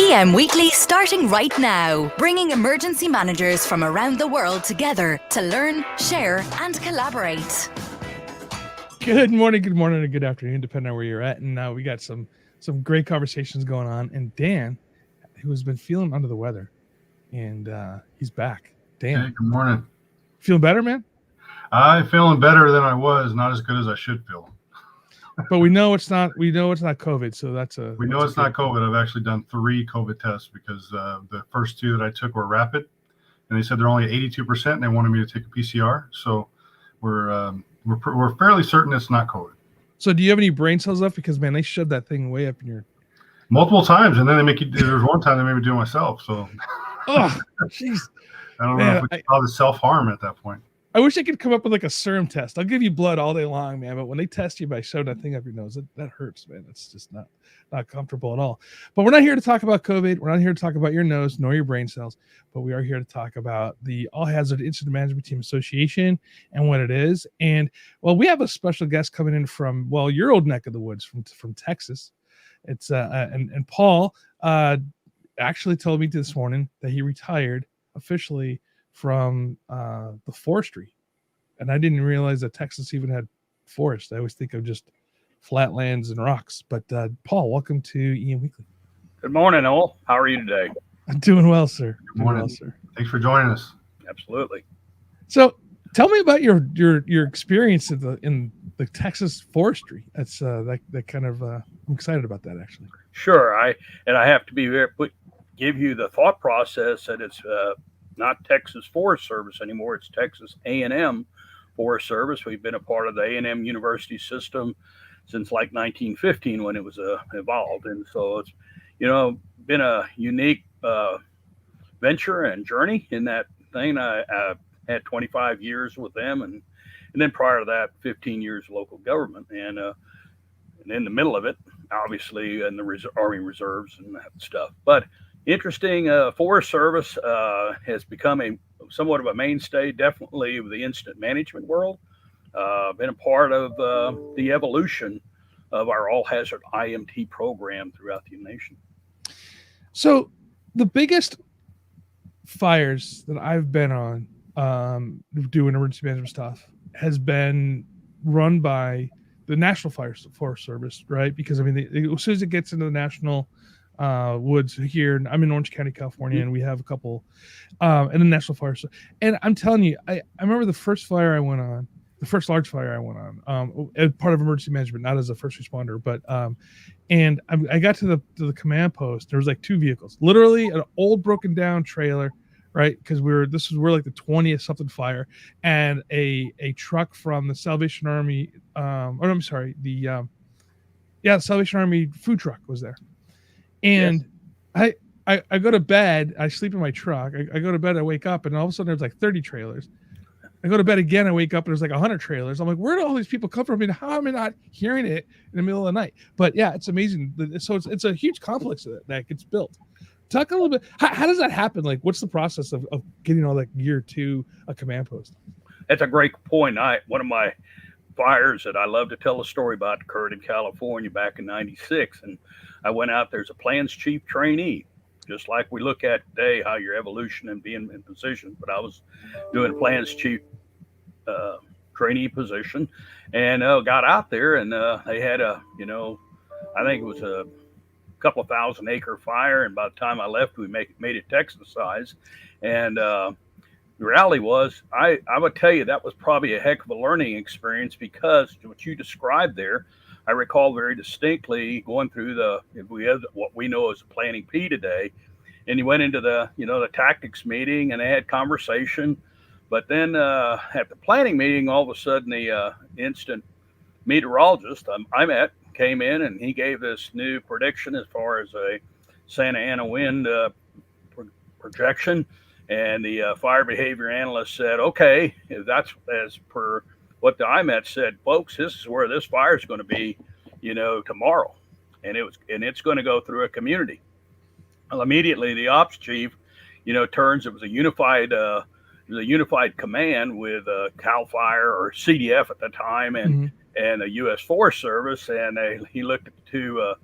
EM Weekly starting right now, bringing emergency managers from around the world together to learn, share and collaborate. Good morning, and good afternoon, depending on where you're at. And we got some great conversations going on. And Dan, who has been feeling under the weather, and he's back. Dan, hey, good morning. Feeling better, man? I'm feeling better than I was. Not as good as I should feel. But we know it's not. We know it's not COVID, so we know it's not COVID. I've actually done 3 COVID tests because the first 2 that I took were rapid, and they said they're only 82%, and they wanted me to take a PCR. So we're fairly certain it's not COVID. So do you have any brain cells left? Because man, they shoved that thing way up in your multiple times, and then they make you. There's one time they made me do it myself. So oh, jeez. I don't know if it's all the self-harm at that point. I wish I could come up with like a serum test. I'll give you blood all day long, man. But when they test you by shoving that thing up your nose, that hurts, man. It's just not comfortable at all. But we're not here to talk about COVID. We're not here to talk about your nose nor your brain cells. But we are here to talk about the All Hazard Incident Management Team Association and what it is. And well, we have a special guest coming in from your old neck of the woods from Texas. It's and Paul actually told me this morning that he retired officially from the forestry, and I didn't realize that Texas even had forest. I always think of just flatlands and rocks. But Paul, welcome to EM Weekly. Good morning, all. How are you today? I'm doing well, sir. Good morning. Well, sir. Thanks for joining us. Absolutely. So, tell me about your experience in the Texas forestry. That's that kind of I'm excited about that actually. Sure. I have to be give you the thought process that it's not Texas Forest Service anymore. It's Texas A&M Forest Service. We've been a part of the A&M University system since like 1915 when it was evolved. And so it's, been a unique venture and journey in that thing. I had 25 years with them. And then prior to that, 15 years local government. And in the middle of it, obviously, in the Army Reserves and that stuff. But interesting, Forest Service has become somewhat of a mainstay, definitely of the incident management world. Been a part of the evolution of our all-hazard IMT program throughout the nation. So the biggest fires that I've been on doing emergency management stuff has been run by the National Forest Service, right? Because, I mean, as soon as it gets into the national woods here, I'm in Orange County, California, and we have a couple and the National Forest. And I'm telling you, I remember the first fire I went on, the first large fire I went on, as part of emergency management, not as a first responder, but and I got to the command post. There was like 2 vehicles, literally an old broken down trailer, right? Because we're like the 20th something fire, and a truck from the Salvation Army. The Salvation Army food truck was there. And yes. I go to bed, I sleep in my truck. I go to bed, I wake up, and all of a sudden there's like 30 trailers. I go to bed again, I wake up, and there's like 100 trailers. I'm like, where do all these people come from? I mean, how am I not hearing it in the middle of the night? But yeah, it's amazing. So it's a huge complex that gets built. Talk a little bit, how does that happen? Like, what's the process of getting all that gear to a command post? That's a great point. One of my fires that I love to tell a story about occurred in California back in '96, and I went out there as a plans chief trainee, just like we look at today, how your evolution and being in position. But I was doing plans chief trainee position, and got out there, and they had I think it was a couple of 1,000-acre fire, and by the time I left, we made it Texas size. And the reality was, I would tell you that was probably a heck of a learning experience, because what you described there, I recall very distinctly going through what we know as a planning P today, and you went into the tactics meeting, and they had conversation. But then at the planning meeting, all of a sudden the instant meteorologist I met came in, and he gave this new prediction as far as a Santa Ana wind projection. And the fire behavior analyst said, okay, if that's as per what the IMET said, folks, this is where this fire is going to be, tomorrow. And it's going to go through a community. Well, immediately the ops chief, turns, it was a unified command with CAL FIRE or CDF at the time, and the U.S. Forest Service. And he looked at the 2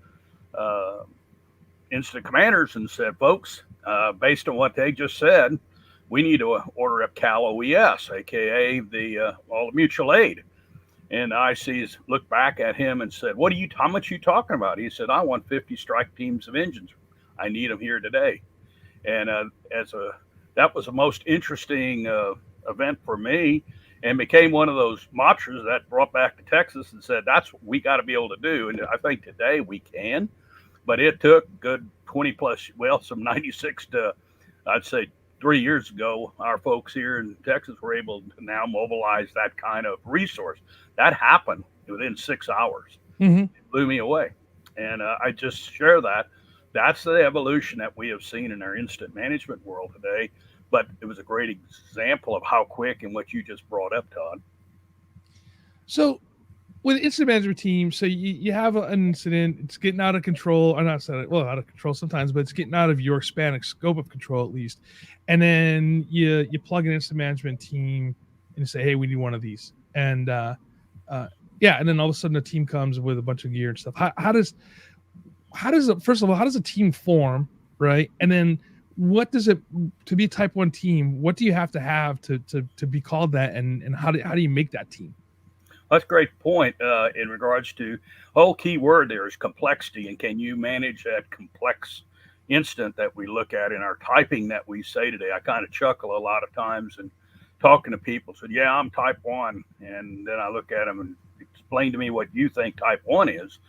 incident commanders and said, folks, based on what they just said, we need to order up Cal OES, aka all the mutual aid. And the ICs looked back at him and said, how much are you talking about? He said, I want 50 strike teams of engines. I need them here today. And that was the most interesting event for me, and became one of those mantras that brought back to Texas and said, that's what we got to be able to do. And I think today we can, but it took good 20 plus, some 96 to, I'd say 3 years ago, our folks here in Texas were able to now mobilize that kind of resource. That happened within 6 hours. Mm-hmm. It blew me away. And I just share that. That's the evolution that we have seen in our incident management world today. But it was a great example of how quick and what you just brought up, Todd. So with incident management team, so you have an incident, it's getting out of control. I'm not saying, out of control sometimes, but it's getting out of your span of scope of control at least. And then you plug an incident management team and you say, hey, we need one of these. And and then all of a sudden a team comes with a bunch of gear and stuff. How does first of all, how does a team form, right? And then what does it, to be a type 1 team, what do you have to be called that, and how do you make that team? That's a great point in regards to whole key word there is complexity, and can you manage that complex incident that we look at in our typing that we say today? I kind of chuckle a lot of times and talking to people said, yeah, I'm type 1, and then I look at them and explain to me what you think type 1 is,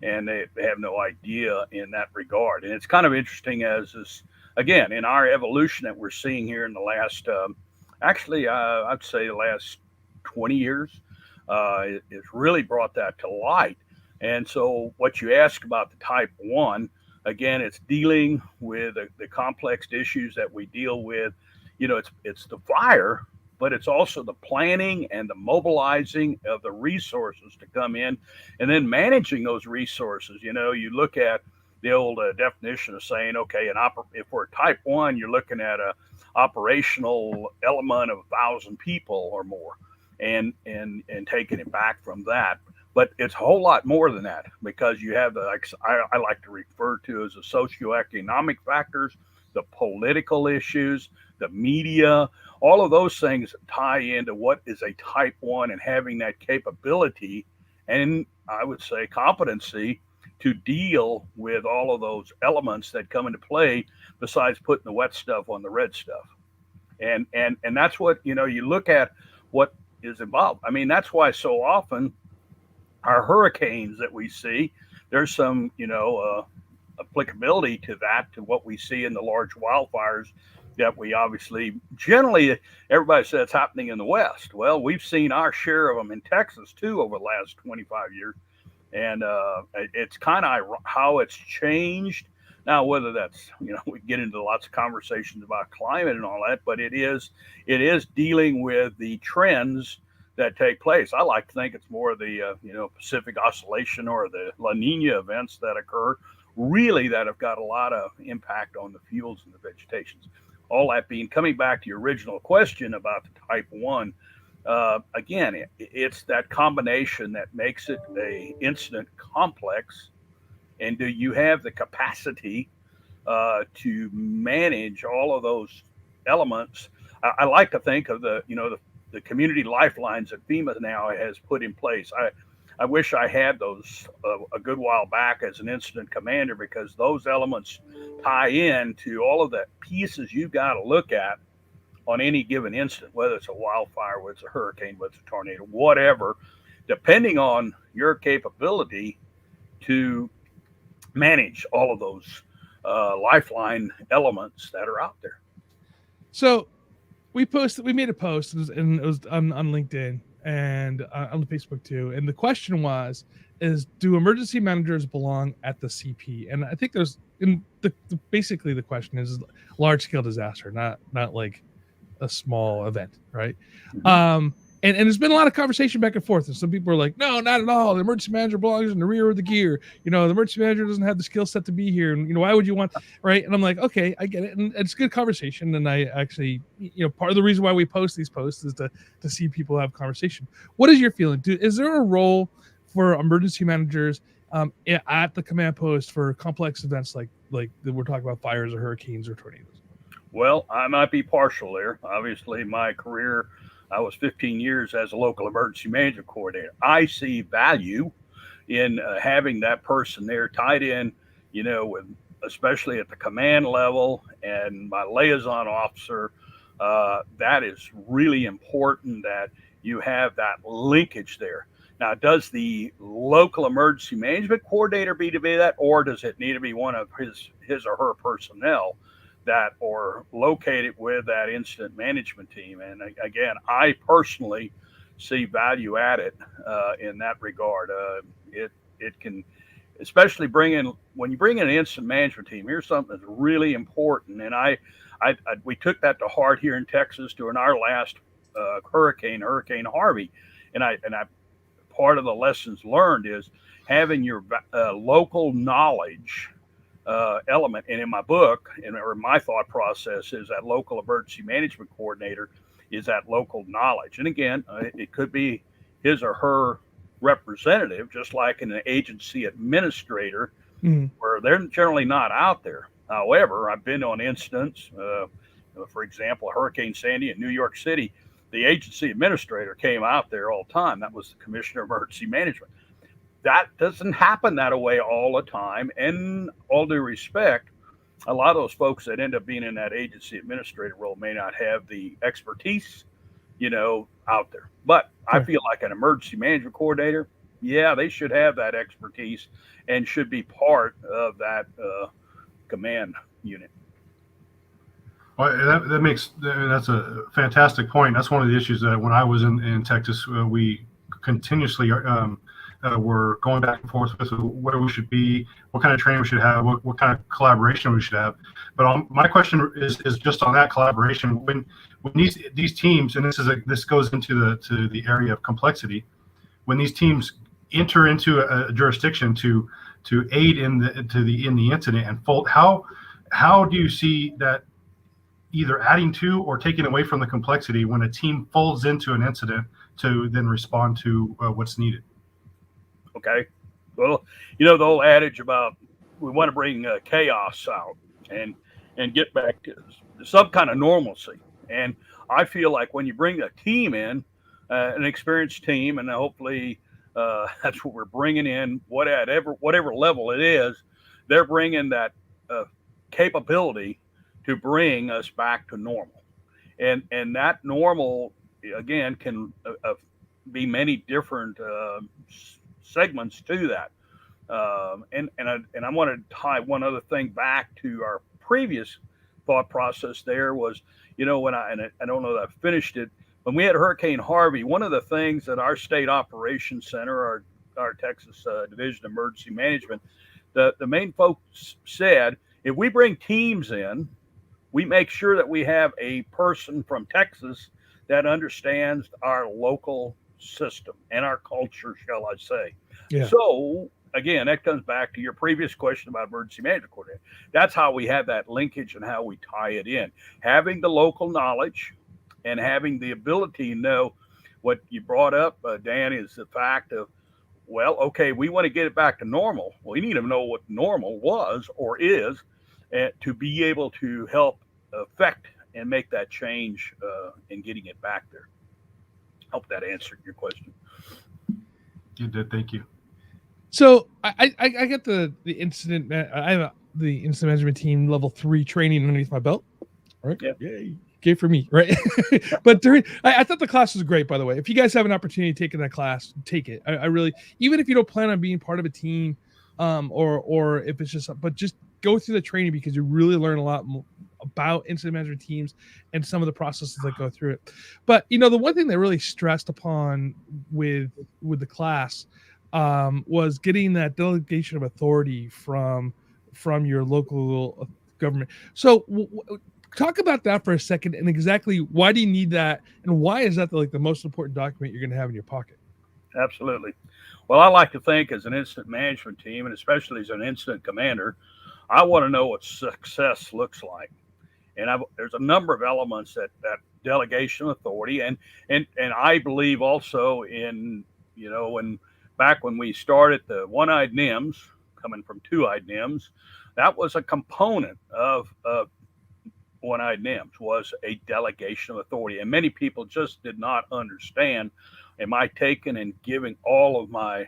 and they have no idea in that regard. And it's kind of interesting as this, again, in our evolution that we're seeing here in the last, I'd say the last 20 years, it's really brought that to light. And so what you ask about the type 1, again, it's dealing with the complex issues that we deal with. It's the fire, but it's also the planning and the mobilizing of the resources to come in, and then managing those resources. You look at the old definition of saying, okay, if we're type 1, you're looking at a operational element of 1,000 people or more, and taking it back from that. But it's a whole lot more than that, because you have I like to refer to as the socioeconomic factors, the political issues, the media, all of those things tie into what is a type 1, and having that capability and, I would say, competency to deal with all of those elements that come into play, besides putting the wet stuff on the red stuff. And that's what, you look at what is involved. I mean, that's why so often our hurricanes that we see, there's some, applicability to that, to what we see in the large wildfires that we obviously, generally, everybody says it's happening in the West. Well, we've seen our share of them in Texas too over the last 25 years. And it's kind of how it's changed. Now, whether that's, we get into lots of conversations about climate and all that, but it is dealing with the trends that take place. I like to think it's more the, Pacific Oscillation or the La Nina events that occur, really, that have got a lot of impact on the fuels and the vegetations. All that being, coming back to your original question about the type 1, again, it's that combination that makes it a incident complex. And do you have the capacity to manage all of those elements? I like to think of the community lifelines that FEMA now has put in place. I wish I had those a good while back as an incident commander, because those elements tie in to all of the pieces you got to look at on any given incident, whether it's a wildfire, whether it's a hurricane, whether it's a tornado, whatever, depending on your capability to manage all of those lifeline elements that are out there. So we made a post, and it was on LinkedIn and on the Facebook too. And the question is do emergency managers belong at the CP? And I think basically the question is large scale disaster, not like a small event, right? Mm-hmm. And there's been a lot of conversation back and forth, and some people are like, no, not at all, the emergency manager belongs in the rear of the gear, the emergency manager doesn't have the skill set to be here, and why would you want, right? And I'm like, okay, I get it, and it's a good conversation. And I actually, part of the reason why we post these posts is to see people have conversation. What is your feeling? Is there a role for emergency managers at the command post for complex events like we're talking about fires or hurricanes or tornadoes? Well, I might be partial there. Obviously, my career, I was 15 years as a local emergency management coordinator. I see value in having that person there tied in, with especially at the command level and my liaison officer. That is really important that you have that linkage there. Now, does the local emergency management coordinator be to be that, or does it need to be one of his or her personnel that are located with that incident management team? And again, I personally see value added in that regard. It can, especially when you bring in an incident management team. Here's something that's really important, and we took that to heart here in Texas during our last Hurricane Harvey, and I part of the lessons learned is having your local knowledge element. And in my book, or my thought process is that local emergency management coordinator is that local knowledge. And again, it could be his or her representative, just like an agency administrator, where they're generally not out there. However, I've been on incidents, for example, Hurricane Sandy in New York City. The agency administrator came out there all the time. That was the commissioner of emergency management. That doesn't happen that way all the time. And all due respect, a lot of those folks that end up being in that agency administrator role may not have the expertise, out there. But I feel like an emergency management coordinator, yeah, they should have that expertise and should be part of that command unit. Well, that's a fantastic point. That's one of the issues that when I was in Texas, we continuously were going back and forth with where we should be, what kind of training we should have, what kind of collaboration we should have. But my question is just on that collaboration. When these teams, and this goes into the area of complexity, when these teams enter into a jurisdiction to aid in the incident and fold, how do you see that either adding to or taking away from the complexity when a team folds into an incident to then respond to what's needed? Okay. Well, the old adage about we want to bring chaos out and get back to some kind of normalcy. And I feel like when you bring a team in, an experienced team, and hopefully that's what we're bringing in, whatever level it is, they're bringing that capability to bring us back to normal. And that normal, again, can be many different segments to that. And I want to tie one other thing back to our previous thought process. There was, when I don't know that I finished it, when we had Hurricane Harvey, one of the things that our state operations center, our Texas Division of Emergency Management, the main folks said, if we bring teams in, we make sure that we have a person from Texas that understands our local system and our culture, shall I say. Yeah. So again, that comes back to your previous question about emergency management coordinator. That's how we have that linkage and how we tie it in. Having the local knowledge and having the ability to know what you brought up, Dan, is the fact of, well, okay, we want to get it back to normal. We need to know what normal was or is to be able to help affect and make that change in getting it back there. Hope that answered your question. You did. Thank you. So I get the incident. I have the incident management team level 3 training underneath my belt. All right. Yeah. Yay. Gay for me, right? But I thought the class was great, by the way. If you guys have an opportunity to take in that class, take it. I really, even if you don't plan on being part of a team, or if it's just, but just go through the training because you really learn a lot more about incident management teams and some of the processes that go through it. But the one thing that really stressed upon with the class was getting that delegation of authority from your local government. So talk about that for a second, and exactly why do you need that, and why is that the most important document you're going to have in your pocket? Absolutely. Well, I like to think as an incident management team, and especially as an incident commander, I want to know what success looks like. And there's a number of elements that delegation of authority, and I believe also in, when back when we started the one-eyed NIMS, coming from two-eyed NIMS, that was a component of one-eyed NIMS, was a delegation of authority. And many people just did not understand, am I taking and giving all of my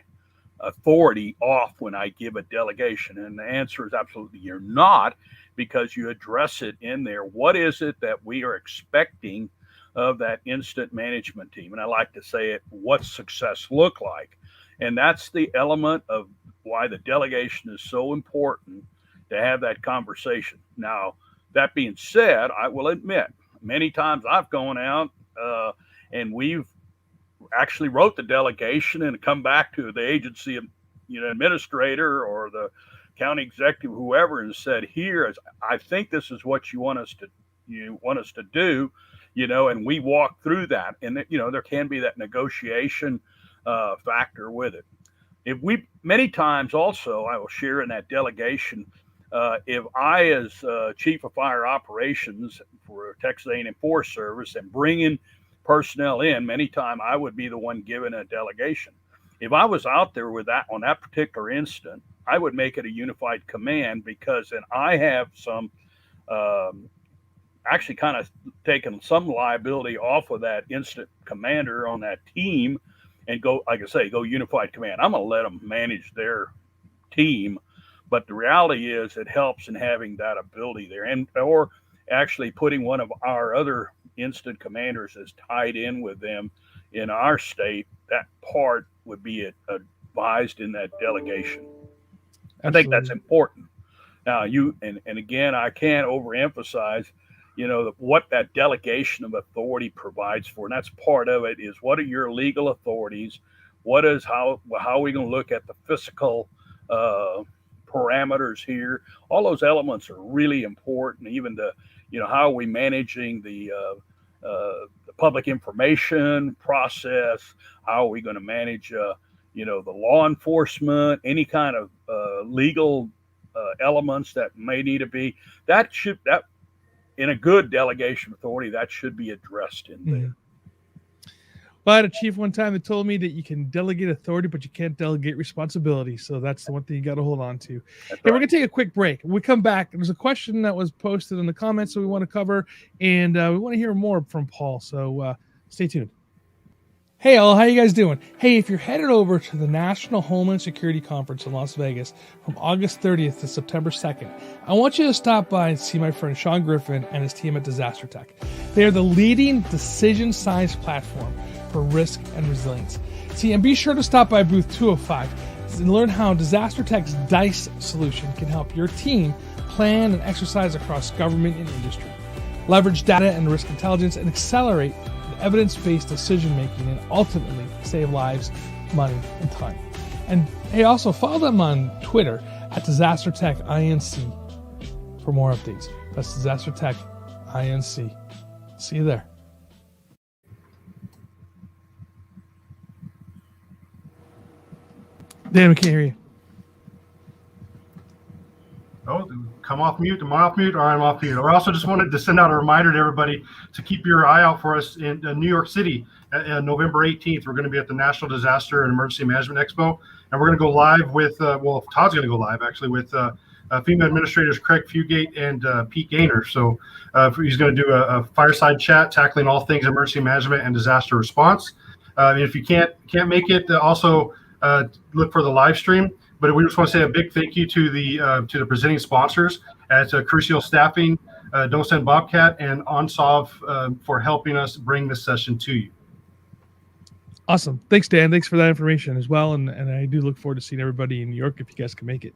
authority off when I give a delegation? And the answer is absolutely you're not, because you address it in there. What is it that we are expecting of that incident management team? And I like to say it, what's success look like? And that's the element of why the delegation is so important, to have that conversation. Now, that being said, I will admit, many times I've gone out and we've actually wrote the delegation and come back to the agency, administrator or the county executive, whoever, and said, here, I think this is what you want us to do, and we walk through that. And, there can be that negotiation factor with it. Many times also, I will share in that delegation, if I, as chief of fire operations for Texas A&M Forest Service, and bringing personnel in, many times I would be the one giving a delegation. If I was out there with that on that particular incident, I would make it a unified command, because then I have some actually kind of taken some liability off of that incident commander on that team, and go, like I say, go unified command. I'm going to let them manage their team. But the reality is it helps in having that ability there, or actually putting one of our other incident commanders as tied in with them in our state. That part would be advised in that delegation. Absolutely. I think that's important. Now, and again, I can't overemphasize, what that delegation of authority provides for. And that's part of it, is what are your legal authorities? How are we going to look at the physical parameters here? All those elements are really important. Even how are we managing the public information process? How are we going to manage, the law enforcement, any kind of legal elements that may need to be, that in a good delegation authority, that should be addressed in there. Well, I had a chief one time that told me that you can delegate authority, but you can't delegate responsibility. So that's the one thing you got to hold on to. Hey, we're going to take a quick break. When we come back, there's a question that was posted in the comments that we want to cover, and we want to hear more from Paul. So stay tuned. Hey, all, how you guys doing? Hey, if you're headed over to the National Homeland Security Conference in Las Vegas from August 30th to September 2nd, I want you to stop by and see my friend Sean Griffin and his team at Disaster Tech. They are the leading decision science platform for risk and resilience. See, and be sure to stop by booth 205 and learn how Disaster Tech's DICE solution can help your team plan and exercise across government and industry, leverage data and risk intelligence, and accelerate evidence-based decision-making, and ultimately save lives, money, and time. And hey, also follow them on Twitter at Disaster Tech INC for more updates. That's Disaster Tech INC. See you there. Dan, we can't hear you. Oh, come off mute. Am I off mute? Or I'm off mute. I also just wanted to send out a reminder to everybody to keep your eye out for us in New York City. November 18th, we're going to be at the National Disaster and Emergency Management Expo, and we're going to go live with, Todd's going to go live actually with FEMA administrators Craig Fugate and Pete Gaynor. So he's going to do a fireside chat tackling all things emergency management and disaster response. If you can't make it, also look for the live stream. But we just want to say a big thank you to the presenting sponsors at Crucial Staffing, Don't Send Bobcat, and OnSolve for helping us bring this session to you. Awesome. Thanks, Dan. Thanks for that information as well. And I do look forward to seeing everybody in New York if you guys can make it.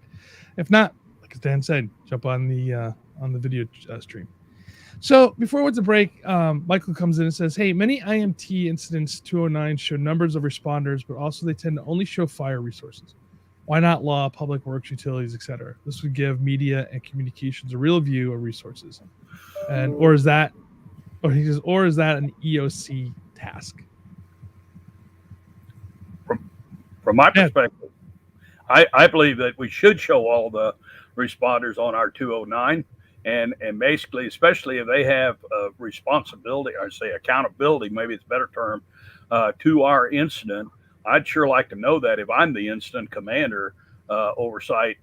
If not, like Dan said, jump on the video stream. So before we went to break, Michael comes in and says, hey, many IMT incidents 209 show numbers of responders, but also they tend to only show fire resources. Why not law, public works, utilities, etc.? This would give media and communications a real view of resources. Or is that an EOC task? From my perspective, I believe that we should show all the responders on our 209, and basically, especially if they have responsibility, or say accountability, maybe it's a better term, to our incident. I'd sure like to know that if I'm the incident commander, oversight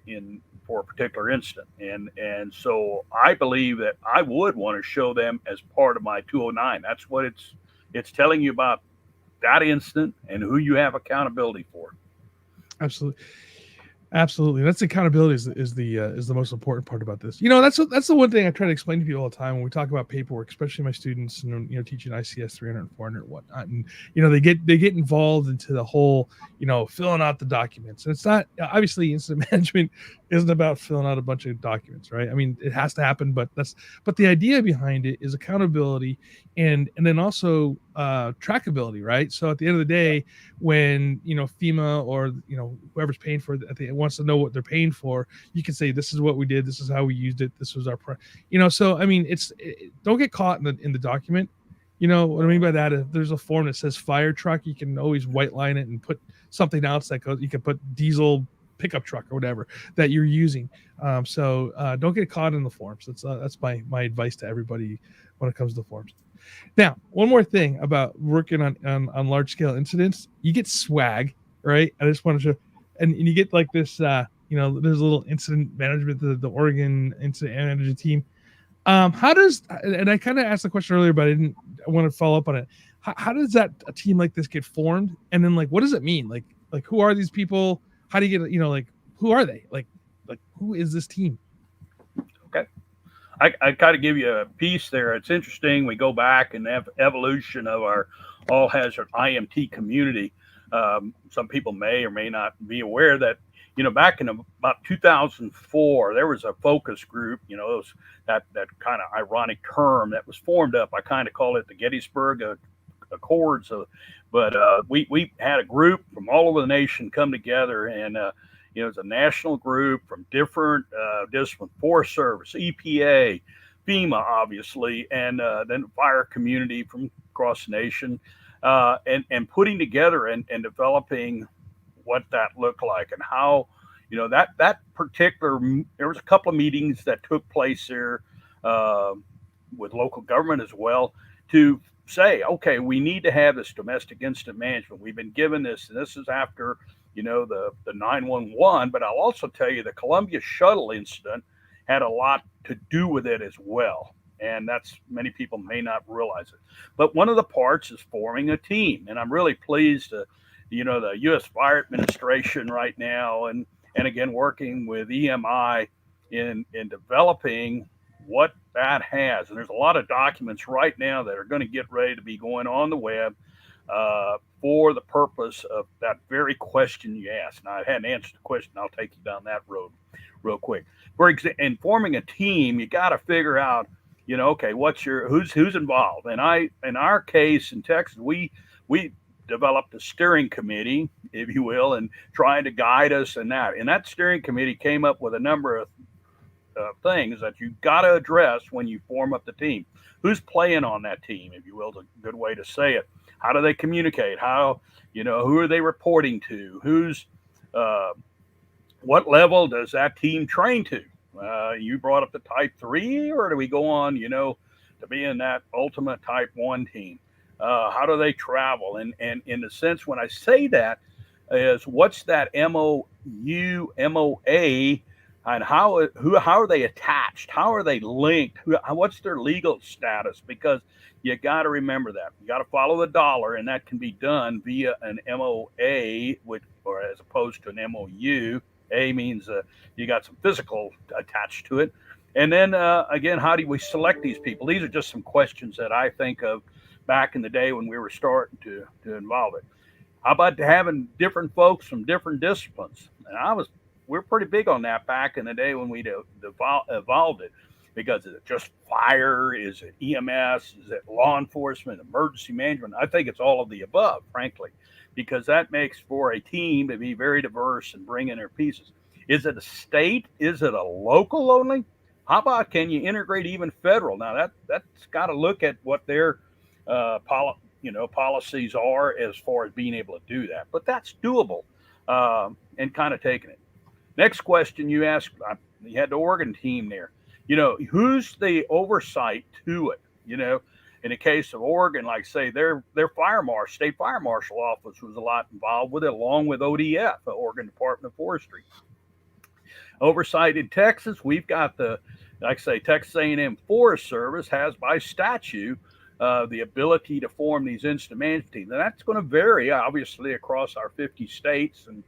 for a particular incident. And so I believe that I would want to show them as part of my 209. That's what it's telling you about that incident and who you have accountability for. Absolutely. Absolutely. That's accountability is the most important part about this. That's the one thing I try to explain to people all the time when we talk about paperwork, especially my students and, teaching ICS 300 and 400 and whatnot. And, they get involved into the whole, filling out the documents. And it's not, obviously incident management isn't about filling out a bunch of documents, right? I mean, it has to happen, but the idea behind it is accountability and then also trackability, right? So at the end of the day, when FEMA or whoever's paying for it wants to know what they're paying for, you can say, this is what we did, this is how we used it, this was our so I mean, don't get caught in the document. What I mean by that, if there's a form that says fire truck, you can always white line it and put something else that goes, you can put diesel pickup truck or whatever that you're using. So don't get caught in the forms. That's my advice to everybody when it comes to forms. Now, one more thing about working on large scale incidents, you get swag, right? I just want to show, and you get like this, there's a little incident management, the Oregon incident management team. How does, and I kind of asked the question earlier, but I want to follow up on it. How does a team like this get formed? And then what does it mean? Like who are these people? How do you get, who are they? Like who is this team? Okay. I kind of give you a piece there. It's interesting. We go back in the evolution of our all hazard IMT community. Some people may or may not be aware that, back in about 2004, there was a focus group, that kind of ironic term that was formed up. I kind of call it the Gettysburg Accords. But we had a group from all over the nation come together, and it's a national group from different disciplines: Forest Service, EPA, FEMA, obviously, and then the fire community from across the nation, and putting together and developing what that looked like and how, that particular. There was a couple of meetings that took place there with local government as well to say, okay, we need to have this domestic incident management. We've been given this, and this is after, the 911, but I'll also tell you the Columbia shuttle incident had a lot to do with it as well. And that's, many people may not realize it. But one of the parts is forming a team. And I'm really pleased to, the U.S. Fire Administration right now, and again, working with EMI in developing what that has. And there's a lot of documents right now that are going to get ready to be going on the web for the purpose of that very question you asked. Now, I hadn't answered the question. I'll take you down that road real quick. In forming a team, you got to figure out, okay, who's involved? And in our case in Texas, we developed a steering committee, if you will, and trying to guide us in that. And that steering committee came up with a number of things that you got to address when you form up the team. Who's playing on that team, if you will, is a good way to say it. How do they communicate? How, who are they reporting to? What level does that team train to? You brought up the type 3, or do we go on, to be in that ultimate type 1 team? How do they travel? And in the sense, when I say that, is what's that MOU, MOA, and how are they attached? How are they linked? What's their legal status? Because you got to remember that. You got to follow the dollar, and that can be done via an MOA, or as opposed to an MOU. A means you got some physical attached to it. And then, again, how do we select these people? These are just some questions that I think of back in the day when we were starting to involve it. How about having different folks from different disciplines? And we're pretty big on that back in the day when we evolved it, because is it just fire? Is it EMS? Is it law enforcement, emergency management? I think it's all of the above, frankly, because that makes for a team to be very diverse and bring in their pieces. Is it a state? Is it a local only? How about, can you integrate even federal? Now that's got to look at what their policies are as far as being able to do that, but that's doable, and kind of taking it. Next question you asked, you had the Oregon team there. Who's the oversight to it? In the case of Oregon, like say their state fire marshal office was a lot involved with it, along with ODF, the Oregon Department of Forestry. Oversight in Texas, we've got like I say, Texas A&M Forest Service has by statute the ability to form these incident management teams. And that's going to vary, obviously, across our 50 states. And,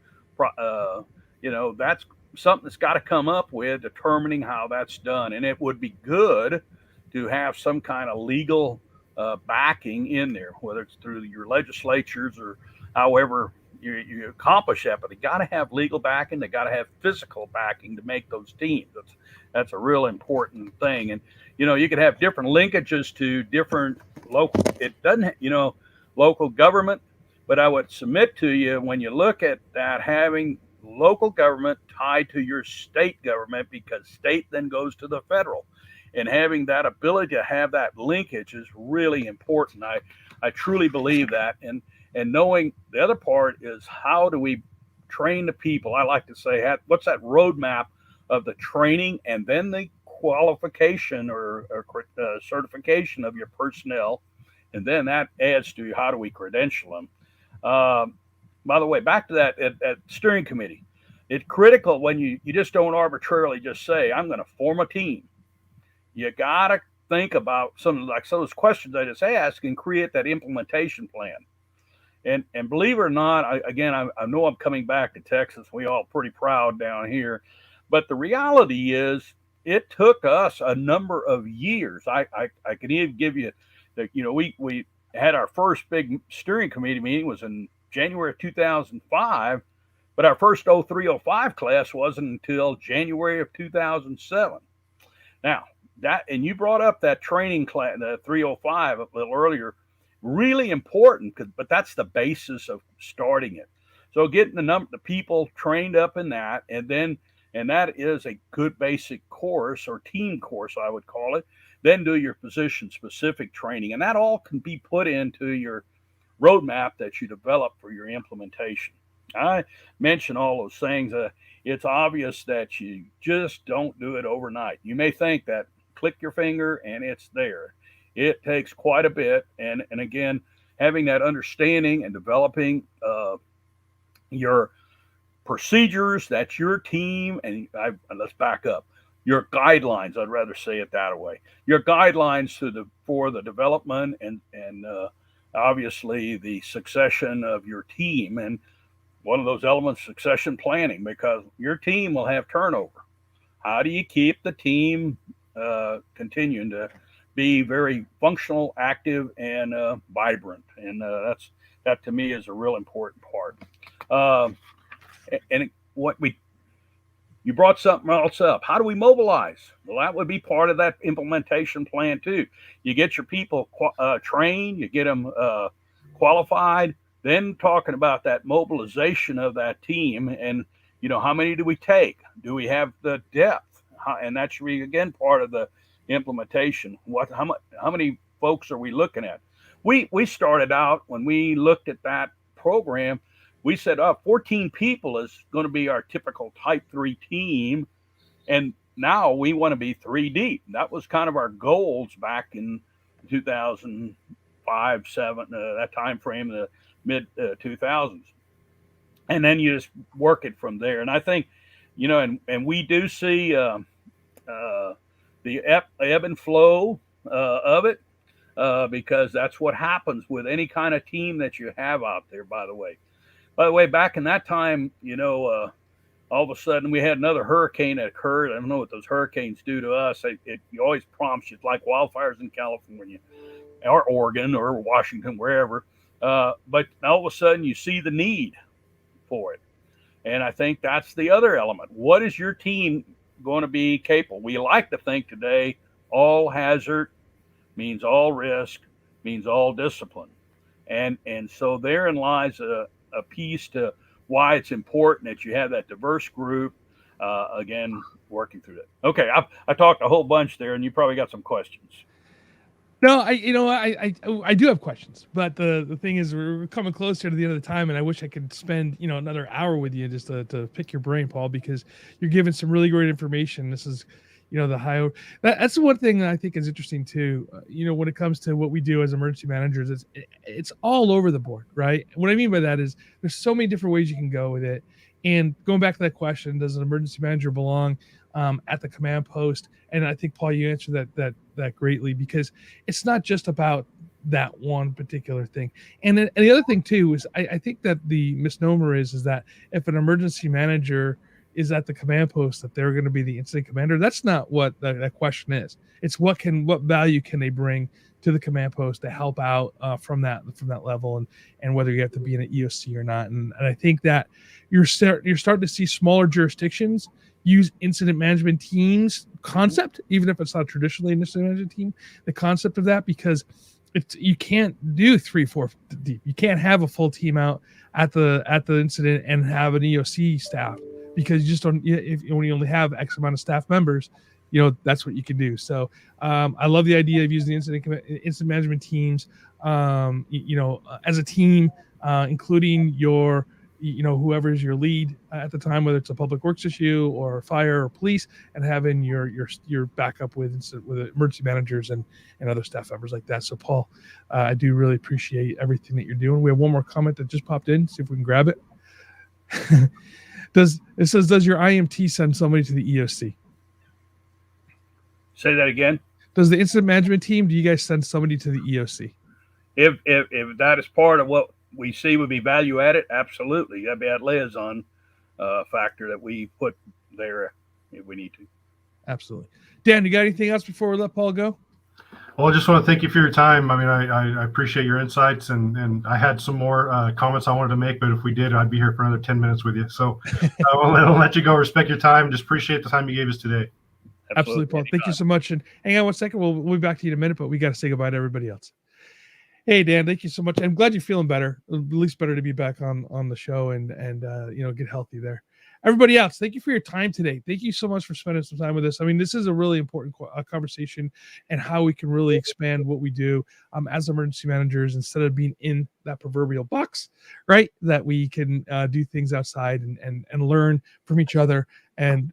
that's something that's got to come up with determining how that's done. And it would be good to have some kind of legal backing in there, whether it's through your legislatures or however you accomplish that. But they got to have legal backing. They got to have physical backing to make those teams. That's a real important thing. And, you could have different linkages to different local, local government. But I would submit to you, when you look at that, having local government tied to your state government, because state then goes to the federal, and having that ability to have that linkage is really important. I truly believe that. And knowing the other part is, how do we train the people? I like to say, what's that roadmap of the training and then the qualification or certification of your personnel. And then that adds to how do we credential them? By the way, back to that at steering committee, it's critical when you just don't arbitrarily just say, I'm going to form a team. You got to think about some of those questions I just asked and create that implementation plan. And believe it or not, I know I'm coming back to Texas. We all pretty proud down here. But the reality is, it took us a number of years. I can even give you that, we had our first big steering committee meeting was in January of 2005, but our first 0305 class wasn't until January of 2007. Now, and you brought up that training class, the 305 a little earlier, really important, but that's the basis of starting it. So getting the people trained up in that, and that is a good basic course or team course, I would call it. Then do your position specific training, and that all can be put into your roadmap that you develop for your implementation. I mention all those things. It's obvious that you just don't do it overnight. You may think that click your finger and it's there. It takes quite a bit. And again, having that understanding and developing your procedures, that's your team. And let's back up. Your guidelines, I'd rather say it that way. Your guidelines for the development and obviously the succession of your team. And one of those elements, succession planning, because your team will have turnover. How do you keep the team continuing to be very functional, active, and vibrant? And that to me is a real important part. You brought something else up. How do we mobilize? Well, that would be part of that implementation plan too. You get your people trained, you get them qualified, then talking about that mobilization of that team, and how many do we take? Do we have the depth? And that should be again part of the implementation. How many folks are we looking at? We started out when we looked at that program. We said, 14 people is going to be our typical type 3 team. And now we want to be 3 deep. That was kind of our goals back in 2005, 7, that time frame, the mid 2000s. And then you just work it from there. And I think, and we do see the ebb and flow of it because that's what happens with any kind of team that you have out there, by the way. By the way, back in that time, all of a sudden we had another hurricane that occurred. I don't know what those hurricanes do to us. It always prompts you, like wildfires in California or Oregon or Washington, wherever. But all of a sudden you see the need for it. And I think that's the other element. What is your team going to be capable? We like to think today all hazard means all risk, means all discipline. And so therein lies a piece to why it's important that you have that diverse group, again, working through that. Okay, I talked a whole bunch there, and you probably got some questions. No, I do have questions, but the thing is, we're coming closer to the end of the time, and I wish I could spend another hour with you just to pick your brain, Paul, because you're giving some really great information. This is, the high. That's one thing that I think is interesting too. When it comes to what we do as emergency managers, it's all over the board, right? What I mean by that is there's so many different ways you can go with it. And going back to that question, does an emergency manager belong at the command post? And I think, Paul, you answered that greatly, because it's not just about that one particular thing. And the other thing too is I think that the misnomer is that if an emergency manager is at the command post, that they're going to be the incident commander. That's not what that question is. It's what value can they bring to the command post to help out from that level, and whether you have to be in an EOC or not. And I think that you're starting to see smaller jurisdictions use incident management teams concept, even if it's not traditionally an incident management team, the concept of that, because you can't do 3-4 deep. You can't have a full team out at the incident and have an EOC staff, because you just don't. When you only have X amount of staff members, that's what you can do. So I love the idea of using incident management teams, as a team, including your, whoever is your lead at the time, whether it's a public works issue or fire or police, and having your backup with emergency managers and other staff members like that. So Paul, I do really appreciate everything that you're doing. We have one more comment that just popped in. See if we can grab it. Does your IMT send somebody to the EOC? Say that again. Does the incident management team, do you guys send somebody to the EOC? If that is part of what we see would be value added, absolutely. That'd be that liaison factor that we put there if we need to. Absolutely. Dan, you got anything else before we let Paul go? Well, I just want to thank you for your time. I mean, I appreciate your insights, and I had some more comments I wanted to make, but if we did, I'd be here for another 10 minutes with you. So I'll let you go. Respect your time. Just appreciate the time you gave us today. Absolutely, Paul. Thank you so much. And hang on one second. We'll be back to you in a minute, but we got to say goodbye to everybody else. Hey, Dan, thank you so much. I'm glad you're feeling better. At least better to be back on the show and get healthy there. Everybody else, thank you for your time today. Thank you so much for spending some time with us. I mean, this is a really important conversation, and how we can really expand what we do as emergency managers, instead of being in that proverbial box, right? That we can do things outside and learn from each other. And,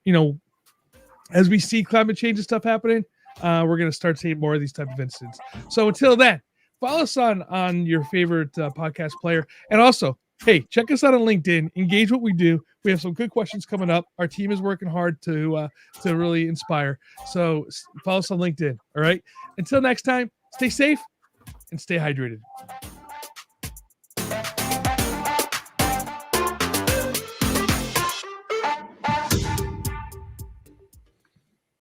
as we see climate change and stuff happening, we're going to start seeing more of these type of incidents. So until then, follow us on your favorite podcast player. And also, hey, check us out on LinkedIn. Engage what we do. We have some good questions coming up. Our team is working hard to really inspire. So follow us on LinkedIn. All right. Until next time, stay safe and stay hydrated.